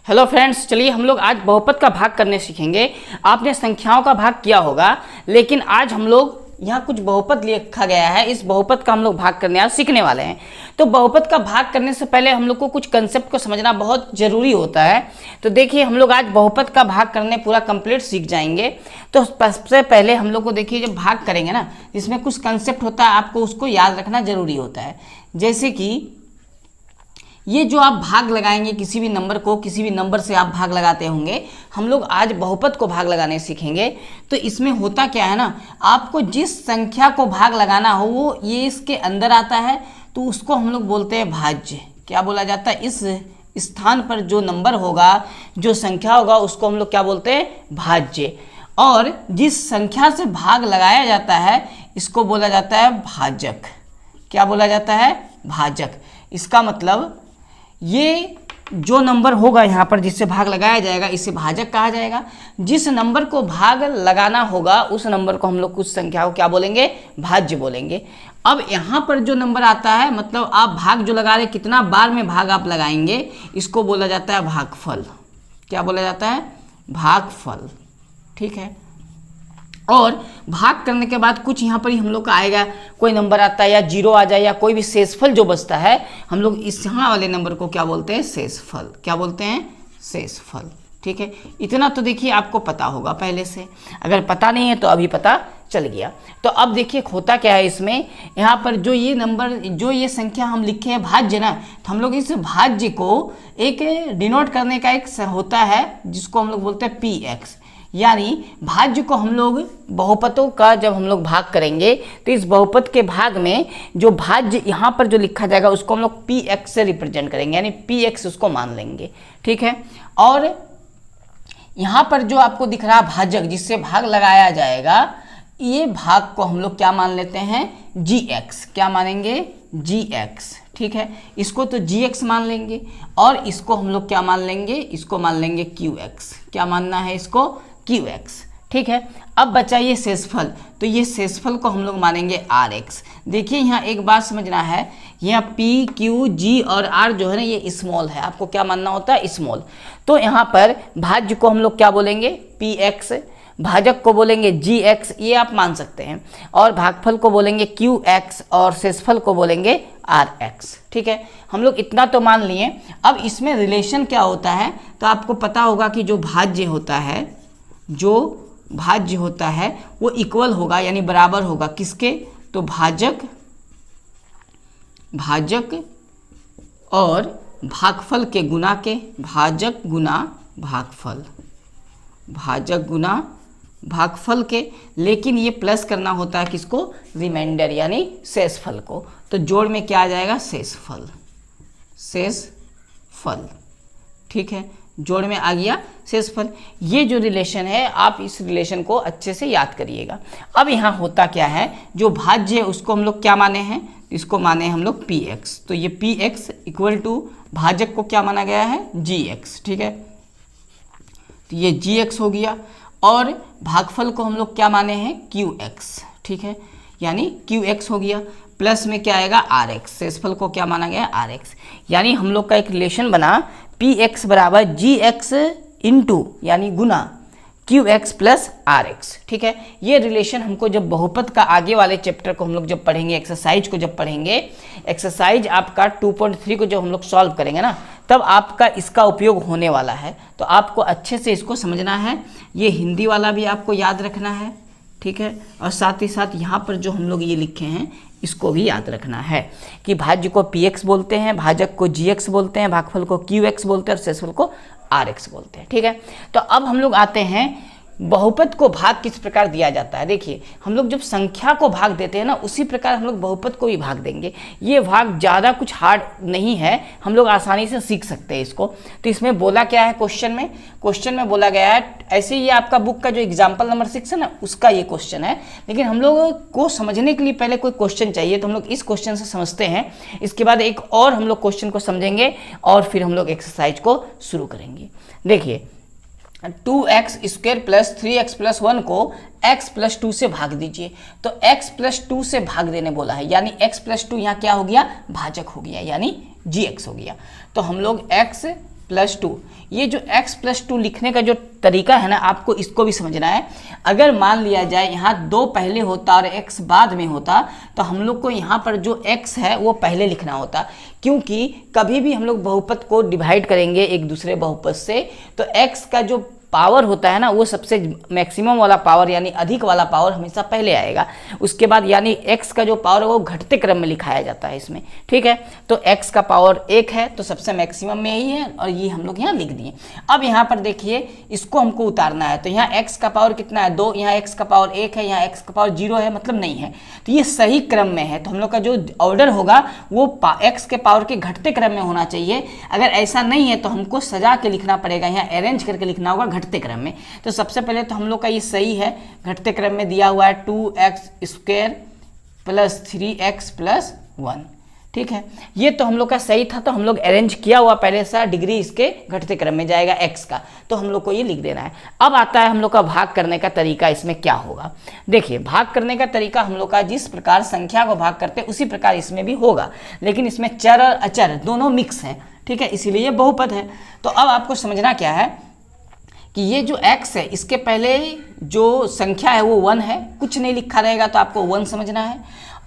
Hello friends, चलिए हम लोग आज बहुपद का भाग करने सीखेंगे। आपने संख्याओं का भाग किया होगा, लेकिन आज हम लोग यहाँ कुछ बहुपद लिखा गया है, इस बहुपद का हम लोग भाग करने आज सीखने वाले हैं। तो बहुपद का भाग करने से पहले हम लोग को कुछ कंसेप्ट को समझना बहुत ज़रूरी होता है। तो देखिए, हम लोग आज बहुपद का भाग करने पूरा कंप्लीट सीख जाएंगे। तो सबसे पहले हम लोग को देखिए, जब भाग करेंगे ना, इसमें कुछ कंसेप्ट होता है, आपको उसको याद रखना जरूरी होता है। जैसे कि ये जो आप भाग लगाएंगे किसी भी नंबर को, किसी भी नंबर से आप भाग लगाते होंगे, हम लोग आज बहुपद को भाग लगाने सीखेंगे। तो इसमें होता क्या है ना, आपको जिस संख्या को भाग लगाना हो वो ये इसके अंदर आता है, तो उसको हम लोग बोलते हैं भाज्य। क्या बोला जाता है? इस स्थान पर जो नंबर होगा, जो संख्या होगा, उसको हम लोग क्या बोलते हैं? भाज्य। और जिस संख्या से भाग लगाया जाता है इसको बोला जाता है भाजक। क्या बोला जाता है? भाजक। इसका मतलब ये जो नंबर होगा यहाँ पर जिससे भाग लगाया जाएगा, इसे भाजक कहा जाएगा। जिस नंबर को भाग लगाना होगा उस नंबर को हम लोग कुछ संख्या को क्या बोलेंगे? भाज्य बोलेंगे। अब यहाँ पर जो नंबर आता है, मतलब आप भाग जो लगा रहे, कितना बार में भाग आप लगाएंगे, इसको बोला जाता है भागफल। क्या बोला जाता है? भागफल। ठीक है। और भाग करने के बाद कुछ यहाँ पर ही हम लोग का आएगा, कोई नंबर आता है या जीरो आ जाए या कोई भी शेषफल जो बचता है, हम लोग इस यहाँ वाले नंबर को क्या बोलते हैं? शेषफल। क्या बोलते हैं? शेषफल। ठीक है। इतना तो देखिए आपको पता होगा पहले से, अगर पता नहीं है तो अभी पता चल गया। तो अब देखिए होता क्या है इसमें, यहाँ पर जो ये नंबर, जो ये संख्या हम लिखे हैं भाज्य ना, तो हम लोग इस भाज्य को एक डिनोट करने का एक होता है जिसको हम लोग बोलते हैं px। यानी भाज्य को हम लोग बहुपदों का जब हम लोग भाग करेंगे तो इस बहुपद के भाग में जो भाज्य यहाँ पर जो लिखा जाएगा उसको हम लोग px से रिप्रेजेंट करेंगे, यानी px उसको मान लेंगे। ठीक है। और यहाँ पर जो आपको दिख रहा भाजक जिससे भाग लगाया जाएगा, ये भाग को हम लोग क्या मान लेते हैं? gx। क्या मानेंगे? gx। ठीक है। इसको तो gx मान लेंगे और इसको हम लोग क्या मान लेंगे? इसको मान लेंगे qx। क्या मानना है इसको? qx। ठीक है। अब बचा ये शेषफल, तो ये शेषफल को हम लोग मानेंगे rx। देखिए यहाँ एक बात समझना है, यहाँ p, q, g और r जो है ना, ये स्मॉल है। आपको क्या मानना होता है? स्मॉल। तो यहाँ पर भाज्य को हम लोग क्या बोलेंगे? px, भाजक को बोलेंगे gx, ये आप मान सकते हैं, और भागफल को बोलेंगे qx और शेषफल को बोलेंगे rx। ठीक है। हम लोग इतना तो मान लिए। अब इसमें रिलेशन क्या होता है, तो आपको पता होगा कि जो भाज्य होता है, जो भाज्य होता है वो इक्वल होगा, यानी बराबर होगा किसके? तो भाजक, भाजक और भागफल के गुना के। भाजक गुना भागफल, भाजक गुना भागफल के। लेकिन ये प्लस करना होता है किसको? रिमाइंडर यानी शेषफल को। तो जोड़ में क्या आ जाएगा? शेषफल। शेषफल। ठीक है। जोड़ में आ गया शेषफल। ये जो रिलेशन है, आप इस रिलेशन को अच्छे से याद करिएगा। अब यहाँ होता क्या है, जो भाज्य है उसको हम लोग क्या माने हैं? इसको माने हम लोग px। तो ये px इक्वल टू भाजक को क्या माना गया है? gx। ठीक है। तो ये gx हो गया। और भागफल को हम लोग क्या माने हैं? qx। ठीक है। यानी qx हो गया। प्लस में क्या आएगा? rx। शेषफल को क्या माना गया? rx। यानी हम लोग का एक रिलेशन बना, px बराबर gx इंटू यानी गुना qx प्लस rx। ठीक है। ये रिलेशन हमको जब बहुपद का आगे वाले चैप्टर को हम लोग जब पढ़ेंगे, एक्सरसाइज को जब पढ़ेंगे, एक्सरसाइज आपका 2.3 को जब हम लोग सॉल्व करेंगे ना, तब आपका इसका उपयोग होने वाला है। तो आपको अच्छे से इसको समझना है। ये हिंदी वाला भी आपको याद रखना है। ठीक है। और साथ ही साथ यहाँ पर जो हम लोग ये लिखे हैं इसको भी याद रखना है कि भाज्य को px बोलते हैं, भाजक को gx बोलते हैं, भागफल को qx बोलते हैं और शेषफल को rx बोलते हैं। ठीक है। तो अब हम लोग आते हैं बहुपद को भाग किस प्रकार दिया जाता है। देखिए, हम लोग जब संख्या को भाग देते हैं ना, उसी प्रकार हम लोग बहुपद को भी भाग देंगे। ये भाग ज़्यादा कुछ हार्ड नहीं है, हम लोग आसानी से सीख सकते हैं इसको। तो इसमें बोला क्या है क्वेश्चन में? क्वेश्चन में बोला गया है, ऐसे ये आपका बुक का जो एग्जाम्पल नंबर 6 है ना, उसका ये क्वेश्चन है। लेकिन हम लोग को समझने के लिए पहले कोई क्वेश्चन चाहिए, तो हम लोग इस क्वेश्चन से समझते हैं। इसके बाद एक और हम लोग क्वेश्चन को समझेंगे और फिर हम लोग एक्सरसाइज को शुरू करेंगे। देखिए, 2x square plus 3x plus 1 को x प्लस 2 से भाग दीजिए। तो x प्लस 2 से भाग देने बोला है, यानी x प्लस 2 यहाँ क्या हो गया? भाजक हो गया, यानी gx हो गया। तो हम लोग x प्लस 2, ये जो x प्लस 2 लिखने का जो तरीका है ना, आपको इसको भी समझना है। अगर मान लिया जाए यहाँ 2 पहले होता और x बाद में होता, तो हम लोग को यहाँ पर जो x है वो पहले लिखना होता, क्योंकि कभी भी हम लोग बहुपद को डिवाइड करेंगे एक दूसरे बहुपद से, तो x का जो पावर होता है ना, वो सबसे मैक्सिमम वाला पावर यानी अधिक वाला पावर हमेशा पहले आएगा। उसके बाद यानी x का जो पावर है वो घटते क्रम में लिखाया जाता है इसमें, ठीक है। तो x का पावर 1 है, तो सबसे मैक्सिमम में यही है, और ये हम लोग यहाँ लिख दिए। अब यहाँ पर देखिए, इसको हमको उतारना है, तो यहाँ x का पावर कितना है 2, यहाँ x का पावर 1 है, यहाँ x का पावर 0 है, मतलब नहीं है। तो ये सही क्रम में है, तो हम लोग का जो ऑर्डर होगा वो x के पावर के घटते क्रम में होना चाहिए। अगर ऐसा नहीं है तो हमको सजा के लिखना पड़ेगा, यहाँ अरेंज करके लिखना होगा घटते क्रम में। तो सबसे पहले तो हम लोग का ये सही है, घटते क्रम में दिया हुआ है 2x² प्लस 3x प्लस 1, ठीक है। ये तो हम लोग का सही था, तो हम लोग अरेंज किया हुआ पहले से, डिग्री इसके घटते क्रम में जाएगा x का, तो हम लोग को ये लिख देना है। अब आता है हम लोग का भाग करने का तरीका, इसमें क्या होगा। देखिए, भाग करने का तरीका हम लोग का जिस प्रकार संख्या को भाग करते हैं उसी प्रकार इसमें भी होगा, लेकिन इसमें चर और अचर दोनों मिक्स है, ठीक है, इसीलिए ये बहुपद है। तो अब आपको समझना क्या है कि ये जो x है इसके पहले जो संख्या है वो 1 है, कुछ नहीं लिखा रहेगा तो आपको 1 समझना है,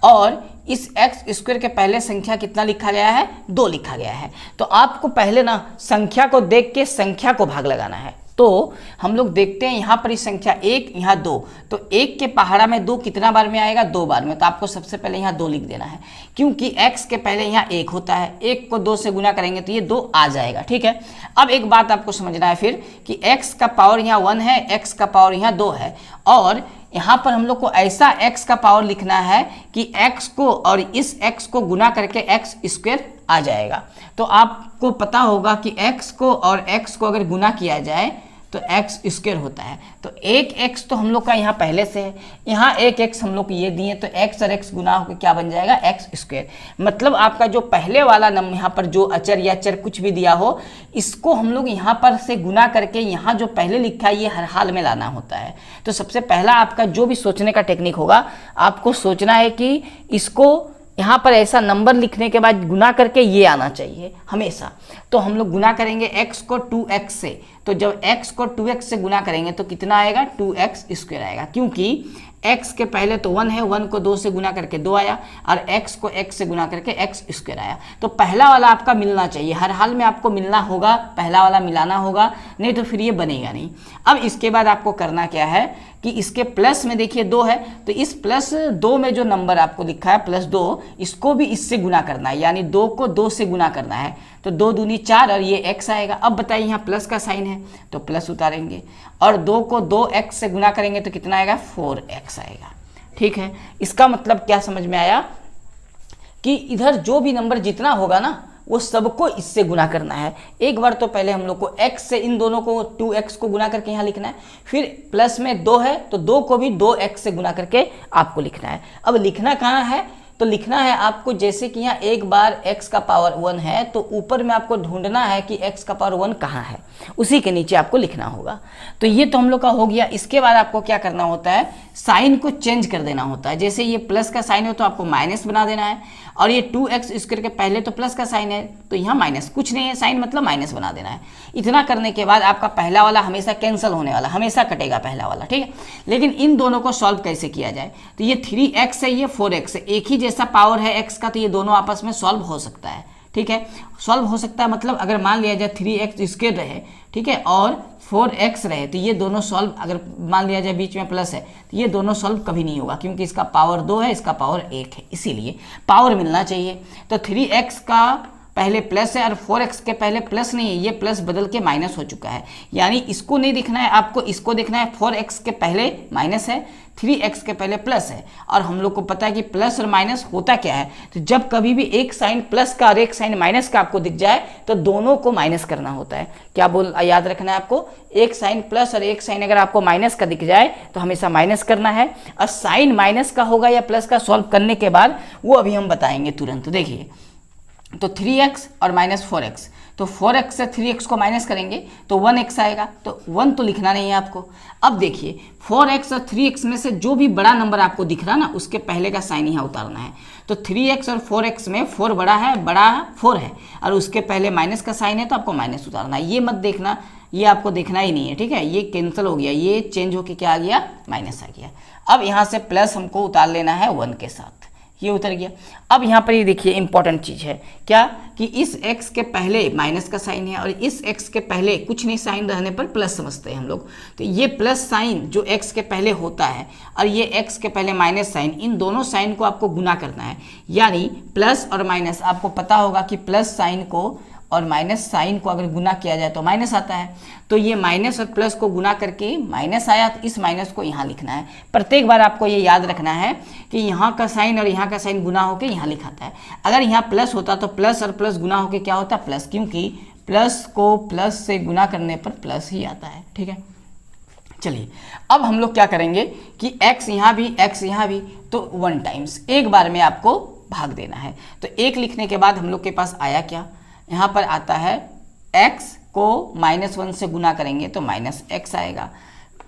और इस x² के पहले संख्या कितना लिखा गया है 2 लिखा गया है। तो आपको पहले ना संख्या को देख के संख्या को भाग लगाना है। तो हम लोग देखते हैं यहाँ पर इस संख्या 1, यहाँ 2, तो 1 के पहाड़ा में 2 कितना बार में आएगा 2 बार में, तो आपको सबसे पहले यहाँ 2 लिख देना है, क्योंकि x के पहले यहाँ 1 होता है, 1 को 2 से गुना करेंगे तो ये 2 आ जाएगा, ठीक है। अब एक बात आपको समझना है फिर कि x का पावर यहाँ 1 है, x का पावर यहाँ 2 है, और यहाँ पर हम लोग को ऐसा x का पावर लिखना है कि x को और इस x को गुना करके x² आ जाएगा। तो आपको पता होगा कि x को और x को अगर गुना किया जाए तो x² होता है। तो एक x तो हम लोग का यहाँ पहले से है, यहाँ एक x हम लोग को ये दिए, तो x और x गुना होकर क्या बन जाएगा x²। मतलब आपका जो पहले वाला नंबर यहाँ पर जो अचर या चर कुछ भी दिया हो, इसको हम लोग यहाँ पर से गुना करके यहाँ जो पहले लिखा है ये हर हाल में लाना होता है। तो सबसे पहला आपका जो भी सोचने का टेक्निक होगा, आपको सोचना है कि इसको यहाँ पर ऐसा नंबर लिखने के बाद गुना करके ये आना चाहिए हमेशा। तो हम लोग गुना करेंगे x को 2x से, तो जब x को 2x से गुना करेंगे तो कितना आएगा 2x² आएगा, क्योंकि x के पहले तो 1 है, 1 को 2 से गुना करके 2 आया, और x को x से गुना करके x² आया। तो पहला वाला आपका मिलना चाहिए, हर हाल में आपको मिलना होगा, पहला वाला मिलाना होगा, नहीं तो फिर ये बनेगा नहीं। अब इसके बाद आपको करना क्या है कि इसके प्लस में देखिए 2 है, तो इस प्लस 2 में जो नंबर आपको लिखा है +2, इसको भी इससे गुना करना है, यानी 2 को 2 से गुना करना है, तो 2 दूनी 4 और ये x आएगा। अब बताइए यहाँ प्लस का साइन है तो प्लस उतारेंगे, और 2 को 2x से गुना करेंगे तो कितना आएगा 4x आएगा, ठीक है। इसका मतलब क्या समझ में आया कि इधर जो भी नंबर जितना होगा ना वो सबको इससे गुना करना है। एक बार तो पहले हम लोग को x से इन दोनों को 2x को गुना करके यहाँ लिखना है, फिर प्लस में 2 है तो 2 को भी 2x से गुना करके आपको लिखना है। अब लिखना कहाँ है, तो लिखना है आपको जैसे कि यहाँ एक बार x का पावर 1 है, तो ऊपर में आपको ढूंढना है कि x का पावर 1 कहाँ है, उसी के नीचे आपको लिखना होगा। तो ये तो हम लोग का हो गया। इसके बाद आपको क्या करना होता है, साइन को चेंज कर देना होता है। जैसे ये प्लस का साइन हो तो आपको माइनस बना देना है, और ये 2x² के पहले तो प्लस का साइन है तो यहाँ माइनस, कुछ नहीं है साइन मतलब माइनस बना देना है। इतना करने के बाद आपका पहला वाला हमेशा कैंसिल होने वाला, हमेशा कटेगा पहला वाला, ठीक है। लेकिन इन दोनों को सॉल्व कैसे किया जाए, तो ये 3x है, ये 4x है, एक ही जैसा पावर है x का, तो ये दोनों आपस में सॉल्व हो सकता है, ठीक है। सॉल्व हो सकता है मतलब अगर मान लिया जाए 3x² रहे, ठीक है, और 4x रहे, तो ये दोनों सॉल्व, अगर मान लिया जाए बीच में प्लस है तो ये दोनों सॉल्व कभी नहीं होगा, क्योंकि इसका पावर 2 है, इसका पावर 1 है, इसीलिए पावर मिलना चाहिए। तो 3x का पहले प्लस है और 4x के पहले प्लस नहीं है, ये प्लस बदल के माइनस हो चुका है, यानी इसको नहीं दिखना है आपको, इसको देखना है। 4x के पहले माइनस है, 3x के पहले प्लस है, और हम लोग को पता है कि प्लस और माइनस होता क्या है, तो जब कभी भी एक साइन प्लस का और एक साइन माइनस का आपको दिख जाए तो दोनों को माइनस करना होता है। क्या याद रखना है आपको, एक साइन प्लस और एक साइन अगर आपको माइनस का दिख जाए तो हमेशा माइनस करना है, और साइन माइनस का होगा या प्लस का सॉल्व करने के बाद वो अभी हम बताएंगे तुरंत। देखिए, तो 3x और -4x, तो 4x से 3x को माइनस करेंगे तो 1x आएगा, तो 1 तो लिखना नहीं है आपको। अब देखिए 4x और 3x में से जो भी बड़ा नंबर आपको दिख रहा ना उसके पहले का साइन यहाँ उतारना है। तो 3x और 4x में 4 बड़ा है, बड़ा 4 है और उसके पहले माइनस का साइन है तो आपको माइनस उतारना है। ये मत देखना, ये आपको देखना ही नहीं है, ठीक है। ये कैंसिल हो गया, ये चेंज होके क्या आ गया, माइनस आ गया। अब यहाँ से प्लस हमको उतार लेना है 1 के साथ, ये उतर गया। अब यहाँ पर ये देखिए इंपॉर्टेंट चीज़ है क्या कि इस x के पहले माइनस का साइन है और इस x के पहले कुछ नहीं साइन रहने पर प्लस समझते हैं हम लोग। तो ये प्लस साइन जो x के पहले होता है और ये x के पहले माइनस साइन, इन दोनों साइन को आपको गुना करना है। यानी प्लस और माइनस, आपको पता होगा कि प्लस साइन को और माइनस साइन को अगर गुना किया जाए तो माइनस आता है। तो ये माइनस और प्लस को गुना करके माइनस आया, तो इस माइनस को यहाँ लिखना है। प्रत्येक बार आपको ये याद रखना है कि यहाँ का साइन और यहाँ का साइन गुना होकर यहाँ लिखाता है। अगर यहाँ प्लस होता तो प्लस और प्लस गुना होकर क्या होता, प्लस, क्योंकि प्लस को प्लस से गुना करने पर प्लस ही आता है, ठीक है। चलिए अब हम लोग क्या करेंगे कि x यहाँ भी x यहाँ भी, तो 1 टाइम्स एक बार में आपको भाग देना है। तो 1 लिखने के बाद हम लोग के पास आया क्या, यहाँ पर आता है x को -1 से गुना करेंगे तो -x आएगा,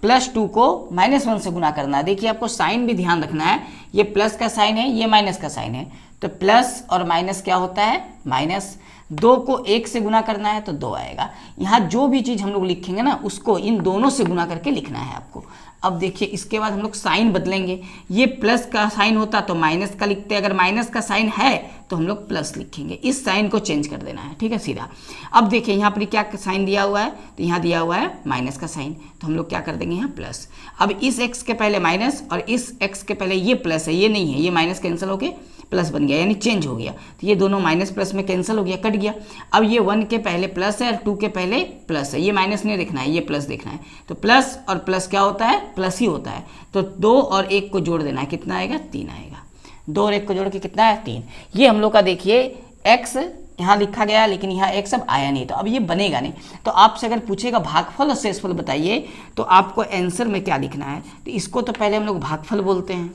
+2 को -1 से गुना करना है। देखिए आपको साइन भी ध्यान रखना है, ये प्लस का साइन है, ये माइनस का साइन है, तो प्लस और माइनस क्या होता है, माइनस। 2 को 1 से गुना करना है तो 2 आएगा। यहाँ जो भी चीज़ हम लोग लिखेंगे ना उसको इन दोनों से गुना करके लिखना है आपको। अब देखिए इसके बाद हम लोग साइन बदलेंगे, ये प्लस का साइन होता तो माइनस का लिखते, अगर माइनस का साइन है तो हम लोग प्लस लिखेंगे, इस साइन को चेंज कर देना है, ठीक है, सीधा। अब देखिए यहाँ पर क्या साइन दिया हुआ है, तो यहाँ दिया हुआ है माइनस का साइन, तो हम लोग क्या कर देंगे यहाँ प्लस। अब इस x के पहले माइनस और इस x के पहले ये प्लस है, ये नहीं है, ये माइनस कैंसिल होके प्लस बन गया, यानी चेंज हो गया। तो ये दोनों माइनस प्लस में कैंसिल हो गया, कट गया। अब ये 1 के पहले प्लस है और 2 के पहले प्लस है, ये माइनस नहीं देखना है, ये प्लस देखना है। तो प्लस और प्लस क्या होता है, प्लस ही होता है। तो 2 और 1 को जोड़ देना है, कितना आएगा, 3 आएगा। 2 और 1 को जोड़ के कितना है, 3। ये हम लोग का देखिए x यहाँ लिखा गया लेकिन यहाँ x अब आया नहीं, तो अब ये बनेगा नहीं। तो आपसे अगर पूछेगा भागफल और शेषफल बताइए तो आपको आंसर में क्या लिखना है, तो इसको तो पहले हम लोग भागफल बोलते हैं,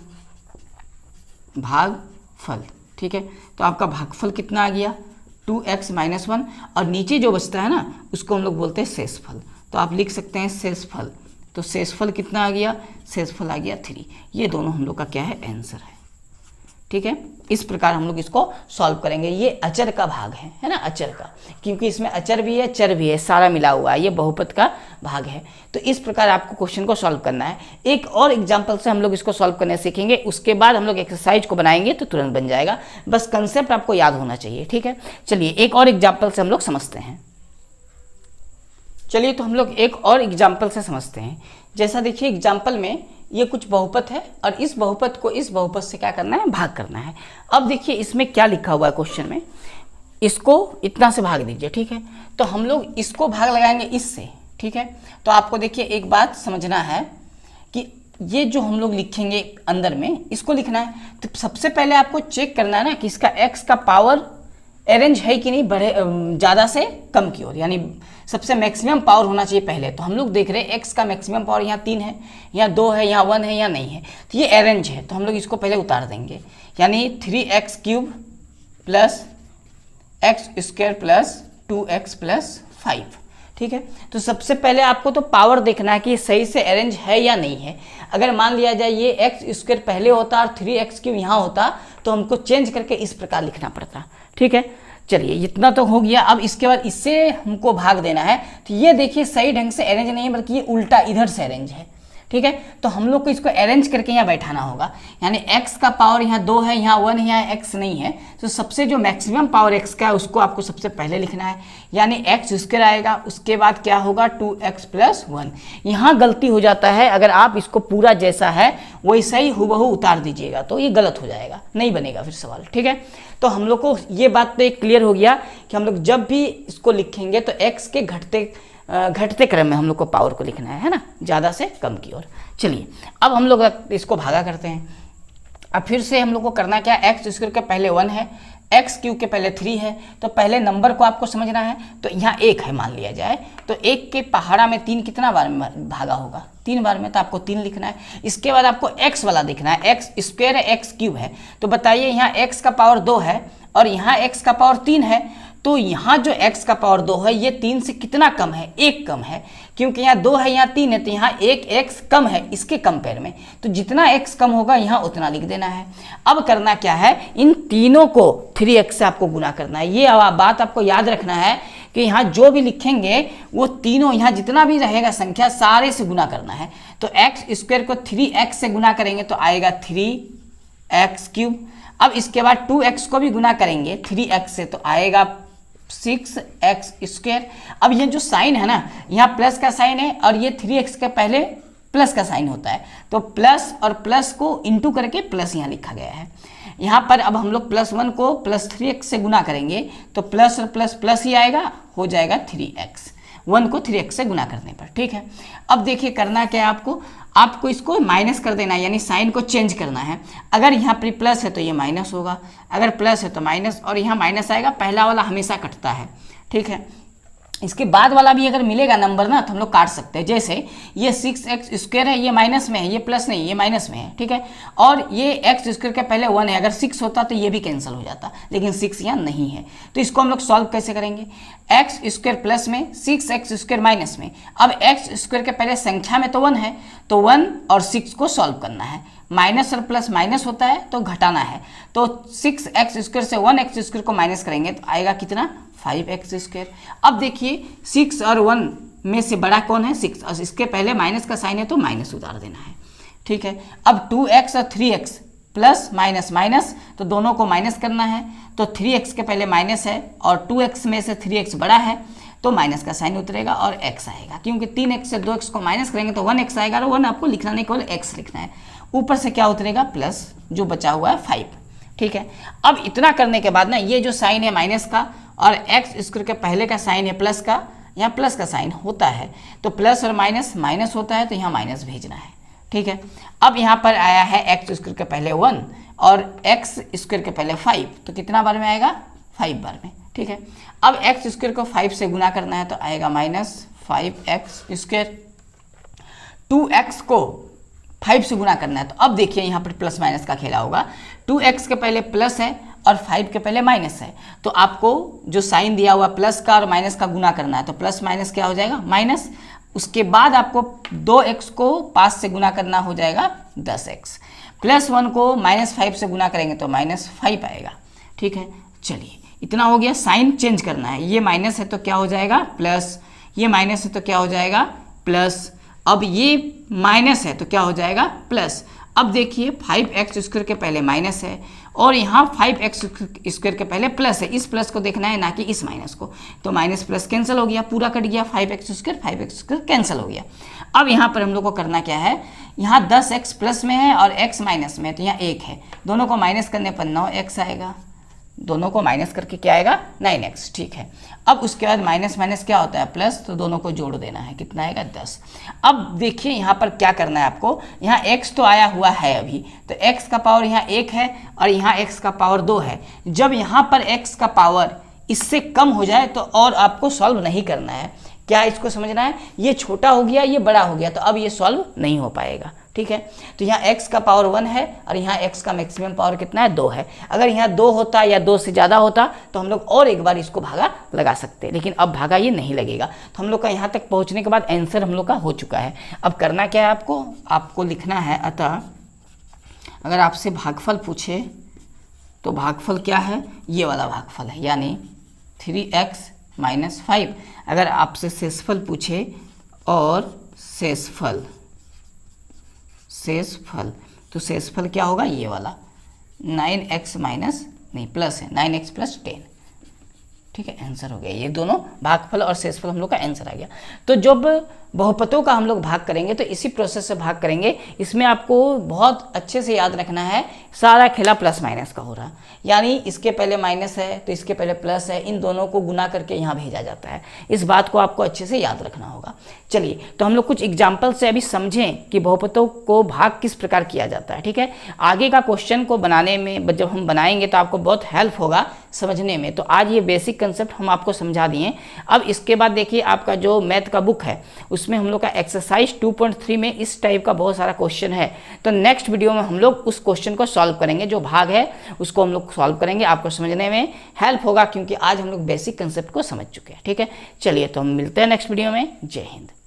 भागफल, ठीक है। तो आपका भागफल कितना आ गया, 2x - 1, और नीचे जो बचता है ना उसको हम लोग बोलते हैं शेषफल। तो आप लिख सकते हैं शेषफल, तो शेषफल कितना आ गया, शेषफल आ गया 3। ये दोनों हम लोग का क्या है, आंसर है, ठीक है। इस प्रकार हम लोग इसको सॉल्व करेंगे। ये अचर का भाग है ना, अचर का, क्योंकि इसमें अचर भी है चर भी है, सारा मिला हुआ है, ये बहुपद का भाग है। तो इस प्रकार आपको क्वेश्चन को सॉल्व करना है। एक और एग्जांपल से हम लोग इसको सॉल्व करने सीखेंगे, उसके बाद हम लोग एक्सरसाइज को बनाएंगे तो तुरंत बन जाएगा, बस कंसेप्ट आपको याद होना चाहिए, ठीक है। चलिए एक और एग्जाम्पल से हम लोग समझते हैं। चलिए तो हम लोग एक और एग्जाम्पल से समझते हैं। जैसा देखिए एग्जाम्पल में ये कुछ बहुपद है और इस बहुपद को इस बहुपद से क्या करना है, भाग करना है। अब देखिए इसमें क्या लिखा हुआ है क्वेश्चन में, इसको इतना से भाग दीजिए, ठीक है। तो हम लोग इसको भाग लगाएंगे इससे, ठीक है। तो आपको देखिए एक बात समझना है कि ये जो हम लोग लिखेंगे अंदर में इसको लिखना है, तो सबसे पहले आपको चेक करना है ना कि इसका x का पावर अरेंज है कि नहीं, बढ़े ज़्यादा से कम की ओर, यानी सबसे मैक्सिमम पावर होना चाहिए पहले। तो हम लोग देख रहे हैं x का मैक्सिमम पावर यहाँ 3 है, यहाँ 2 है, यहाँ 1 है, यहाँ नहीं है, तो ये अरेंज है। तो हम लोग इसको पहले उतार देंगे, यानी 3x³ plus x² plus 2x plus 5, ठीक है। तो सबसे पहले आपको तो पावर देखना है कि सही से अरेंज है या नहीं है। अगर मान लिया जाए ये x² पहले होता और 3x³ यहाँ होता तो हमको चेंज करके इस प्रकार लिखना पड़ता, ठीक है। चलिए इतना तो हो गया। अब इसके बाद इससे हमको भाग देना है, तो ये देखिए सही ढंग से अरेंज नहीं है बल्कि ये उल्टा इधर से अरेंज है, ठीक है। तो हम लोग को इसको अरेंज करके यहाँ बैठाना होगा, यानी x का पावर यहाँ 2 है, यहाँ 1 है, यहाँ x नहीं है। तो सबसे जो मैक्सिमम पावर x का है उसको आपको सबसे पहले लिखना है, यानी x² आएगा, उसके बाद क्या होगा 2x प्लस 1। यहाँ गलती हो जाता है, अगर आप इसको पूरा जैसा है वैसा ही हुबहू उतार दीजिएगा तो ये गलत हो जाएगा, नहीं बनेगा फिर सवाल, ठीक है। तो हम लोग को ये बात तो एक क्लियर हो गया कि हम लोग जब भी इसको लिखेंगे तो x के घटते क्रम में हम लोग को पावर को लिखना है ना, ज़्यादा से कम की ओर। चलिए अब हम लोग इसको भागा करते हैं। अब फिर से हम लोग को करना क्या, x² के पहले 1 है, x³ के पहले 3 है, तो पहले नंबर को आपको समझना है। तो यहाँ 1 है मान लिया जाए, तो 1 के पहाड़ा में 3 कितना बार में भागा होगा, 3 बार में, तो आपको 3 लिखना है। इसके बाद आपको x वाला देखना है, x² है x³ है, तो बताइए यहाँ x का पावर 2 है और यहाँ x का पावर 3 है, तो यहाँ जो x का पावर 2 है ये 3 से कितना कम है, 1 कम है, क्योंकि यहाँ 2 है यहाँ 3 है, तो यहाँ 1 x कम है इसके कंपेयर में, तो जितना x कम होगा यहाँ उतना लिख देना है। अब करना क्या है, इन तीनों को 3x से आपको गुना करना है। ये बात आपको याद रखना है कि यहाँ जो भी लिखेंगे वो तीनों, यहाँ जितना भी रहेगा संख्या सारे से गुना करना है। तो x स्क्वायर को 3x से गुना करेंगे तो आएगा 3x क्यूब। अब इसके बाद 2x को भी गुना करेंगे 3x से तो आएगा 6x स्क्वायर। अब ये जो साइन है ना, यहाँ प्लस का साइन है और ये 3x के पहले प्लस का साइन होता है, तो प्लस और प्लस को इंटू करके प्लस यहाँ लिखा गया है। यहाँ पर अब हम लोग +1 को +3x से गुना करेंगे तो प्लस और प्लस प्लस ही आएगा, हो जाएगा 3x, 1 को 3x से गुना करने पर। ठीक है, अब देखिए करना क्या है आपको इसको माइनस कर देना है, यानी साइन को चेंज करना है। अगर यहाँ पर प्लस है तो ये माइनस होगा, अगर प्लस है तो माइनस, और यहाँ माइनस आएगा, पहला वाला हमेशा कटता है। ठीक है, इसके बाद वाला भी अगर मिलेगा नंबर ना तो हम लोग काट सकते हैं। जैसे ये 6x स्क्वायर है, ये माइनस में है, ये प्लस नहीं, ये माइनस में है। ठीक है, और ये x स्क्वायर के पहले 1 है, अगर 6 होता तो ये भी कैंसिल हो जाता, लेकिन 6 यहाँ नहीं है। तो इसको हम लोग सॉल्व कैसे करेंगे, x स्क्वायर प्लस में 6x स्क्वायर माइनस में। अब x स्क्वायर के पहले संख्या में तो 1 है, तो 1 और 6 को सॉल्व करना है। माइनस और प्लस माइनस होता है तो घटाना है, तो 6x स्क्वायर से 1x स्क्वायर को माइनस करेंगे तो आएगा कितना, 5x स्क्वायर। अब देखिए 6 और 1 में से बड़ा कौन है, 6, और इसके पहले माइनस का साइन है तो माइनस उतार देना है। ठीक है, अब 2x और 3x प्लस माइनस माइनस, तो दोनों को माइनस करना है, तो 3x के पहले माइनस है और 2x में से 3x बड़ा है तो माइनस का साइन उतरेगा और x आएगा, क्योंकि 3x से 2x को माइनस करेंगे तो 1x आएगा, और 1 आपको लिखना नहीं, केवल x लिखना है। ऊपर से क्या उतरेगा, प्लस, जो बचा हुआ है 5। ठीक है, अब इतना करने के बाद ना ये जो साइन है माइनस का और x स्क्वायर के पहले का साइन है प्लस का, यहाँ प्लस का साइन होता है तो प्लस और माइनस माइनस होता है, तो यहाँ माइनस भेजना है। ठीक है, अब यहाँ पर आया है x स्क्वायर के पहले 1 और x स्क्वायर के पहले 5, तो कितना बार में आएगा, 5 बार में। ठीक है, अब x स्क्वायर को 5 से गुना करना है तो आएगा -5x स्क्वायर। 2x को 5 से गुना करना है, तो अब देखिए यहाँ पर प्लस माइनस का खेला होगा। 2x के पहले प्लस है और 5 के पहले माइनस है, तो आपको जो साइन दिया हुआ प्लस का और माइनस का गुना करना है, तो प्लस माइनस क्या हो जाएगा, माइनस। उसके बाद आपको 2x को 5 से गुना करना, हो जाएगा 10x। +1 को -5 से गुना करेंगे तो -5 आएगा। ठीक है, चलिए इतना हो गया। साइन चेंज करना है, ये माइनस है तो क्या हो जाएगा, प्लस, ये माइनस है तो क्या हो जाएगा, प्लस। अब ये माइनस है तो क्या हो जाएगा, प्लस। अब देखिए 5x स्क्वायर के पहले माइनस है और यहाँ 5x स्क्वायर के पहले प्लस है, इस प्लस को देखना है ना कि इस माइनस को, तो माइनस प्लस कैंसिल हो गया, पूरा कट गया, 5x स्क्वायर कैंसिल हो गया। अब यहाँ पर हम लोग को करना क्या है, यहाँ 10x प्लस में है और x माइनस में है, तो यहाँ 1 है, दोनों को माइनस करने पर 9x आएगा, दोनों को माइनस करके क्या आएगा, 9x। ठीक है, अब उसके बाद माइनस माइनस क्या होता है, प्लस, तो दोनों को जोड़ देना है, कितना आएगा, 10। अब देखिए यहाँ पर क्या करना है आपको, यहाँ x तो आया हुआ है अभी, तो x का पावर यहाँ 1 है और यहाँ x का पावर 2 है। जब यहाँ पर x का पावर इससे कम हो जाए तो और आपको सॉल्व नहीं करना है। क्या इसको समझना है, ये छोटा हो गया, ये बड़ा हो गया, तो अब ये सॉल्व नहीं हो पाएगा। ठीक है, तो यहाँ x का पावर 1 है और यहाँ x का मैक्सिमम पावर कितना है, 2 है। अगर यहाँ 2 होता या 2 से ज़्यादा होता तो हम लोग और एक बार इसको भागा लगा सकते, लेकिन अब भागा ये नहीं लगेगा। तो हम लोग का यहाँ तक पहुँचने के बाद आंसर हम लोग का हो चुका है। अब करना क्या है आपको लिखना है, अतः अगर आपसे भागफल पूछे तो भागफल क्या है, ये वाला भागफल है, यानी 3x - 5। अगर आपसे शेषफल पूछे और शेषफल तो शेषफल क्या होगा, ये वाला 9x नहीं प्लस है, 9x + 10। ठीक है, आंसर हो गया। ये दोनों भागफल और शेषफल हम लोग का आंसर आ गया। तो जब बहुपदों का हम लोग भाग करेंगे तो इसी प्रोसेस से भाग करेंगे। इसमें आपको बहुत अच्छे से याद रखना है, सारा खेला प्लस माइनस का हो रहा, यानी इसके पहले माइनस है तो इसके पहले प्लस है, इन दोनों को गुना करके यहाँ भेजा जाता है। इस बात को आपको अच्छे से याद रखना होगा। चलिए, तो हम लोग कुछ एग्जाम्पल से अभी समझें कि बहुपदों को भाग किस प्रकार किया जाता है। ठीक है, आगे का क्वेश्चन को बनाने में जब हम बनाएंगे तो आपको बहुत हेल्प होगा समझने में। तो आज ये बेसिक कंसेप्ट हम आपको समझा दिए। अब इसके बाद देखिए आपका जो मैथ का बुक है उसमें हम लोग का एक्सरसाइज 2.3 में इस टाइप का बहुत सारा क्वेश्चन है। तो नेक्स्ट वीडियो में हम लोग उस क्वेश्चन को सॉल्व करेंगे, जो भाग है उसको हम लोग सॉल्व करेंगे, आपको समझने में हेल्प होगा, क्योंकि आज हम लोग बेसिक कंसेप्ट को समझ चुके हैं। ठीक है, चलिए तो हम मिलते हैं नेक्स्ट वीडियो में। जय हिंद।